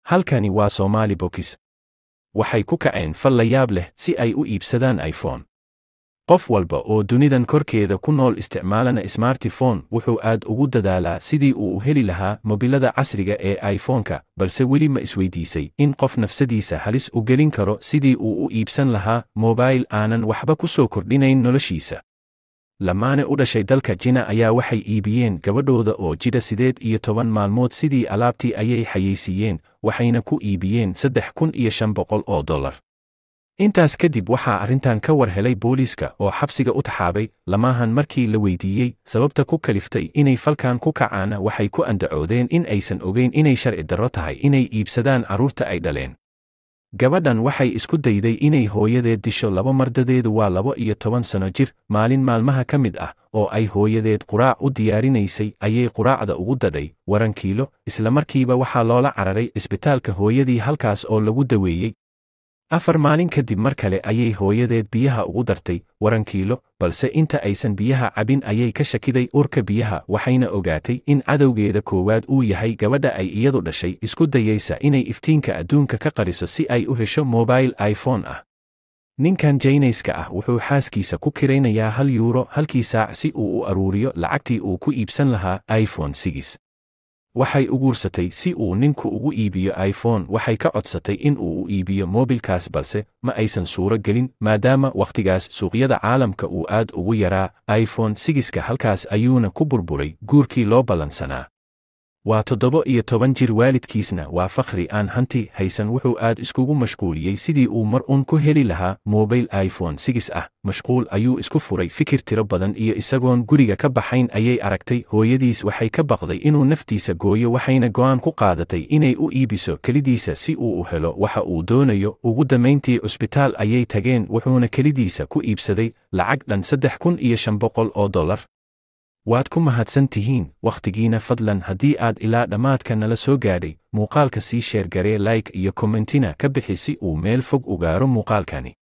Halkani waa Somali Box. Waxay ku kaceen fal la yaab leh si ay u iibsadaan iPhone. Qof walba oo dunidan korkeeda ku nool isticmaalana smartphone wuxuu aad ugu dadaalaa sidii uu u heli lahaa mobilada casriga ee iPhone-ka, balse weli ma isweydiisay in qof nafsadiisa halis u gelin karo sidii uu u iibsan lahaa mobile aanan waxba ku soo kordhinayn noloshiisa. Lamaane u dhashay dalka China ayaa waxay iibiyeen gabadhooda oo jira 18 maalmood sidii alaabtii ayay xayeysiiyeen, waxayna ku iibiyeen $3,500. Intaas kadib waxaa arrintan ka war helay booliiska oo xabsiga u taxaabay. Lamahan markii la weydiiyey sababta ku kaliftay inay falkan ku kacaan, waxay ku andacoodeen in aysan ogeyn inay sharci darro tahay inay iibsadaan carruurta ay dhaleen. Gabadhan waxay isku dayday inay hooyadeed disho 2 mardadeedu waa 12 sano jir. Maalin maalmaha ka mid ah oo ay hooyadeed quraac u diyaarinaysay ayay quraacda ugu dadhay waran kiilo, isla markiiba waxaa loola cararay isbitaalka hooyadii halkaas oo lagu daweeyey. 4 maalin kadib mar kale ayay hooyadeed biyaha ugu dartay waran kiilo, balse inta aysan biyaha cabin ayay ka shakiday urka biyaha, waxayna ogaatay in cadowgeeda koowaad uu yahay gabadha ay iyadu dhashay, isku dayaysa inay iftiinka adduunka ka qariso si ay u hesho mobile iPhone ah. Ninkan Chinese-ka ah wuxuu xaaskiisa ku kiraynayaa €1 halkii saac si uu u aruuriyo lacagtii uu ku iibsan lahaa iPhone 6. Waxay u guursatay si uu ninku ugu iibiyo iPhone. Waxay ka codsatay in uu u iibiyo mobilkaas, balse ma aysan suuro gelin maadaama wakhtigaas suuqyada caalamka uu aad ugu yaraa. iPhone 6ka halkaas ayuuna ku burburay guurkii loo ballansanaa. Waa 17 jir, waalidkiisna waa fakhri aan hanti haysan. Wuxuu aad iskugu mashquuliyey sidii uu mar ku heli lahaa mobile iPhone 6 ah. Mashquul ayuu isku furay fikir tiro badan, iyo isagoon guriga ka baxayn ayay aragtay hooyadiis. Waxay ka baqday inuu naftiisa gooyo, waxayna go'aan ku qaadatay inay u iibiso kelidiisa si uu u helo waxa uu doonayo. Ugu dambeyntii cusbitaal ayay tageen, wuxuuna kelidiisa ku iibsaday lacag dhan $3,500. Waad ku mahadsan tihiin wakhtigiina. Fadlan haddii aad ilaa dhammaadka nala soo gaadhay, muuqaalka sii sheer garee, like iyo commentina ka bixi si uu meel fog u gaaro muuqaalkani.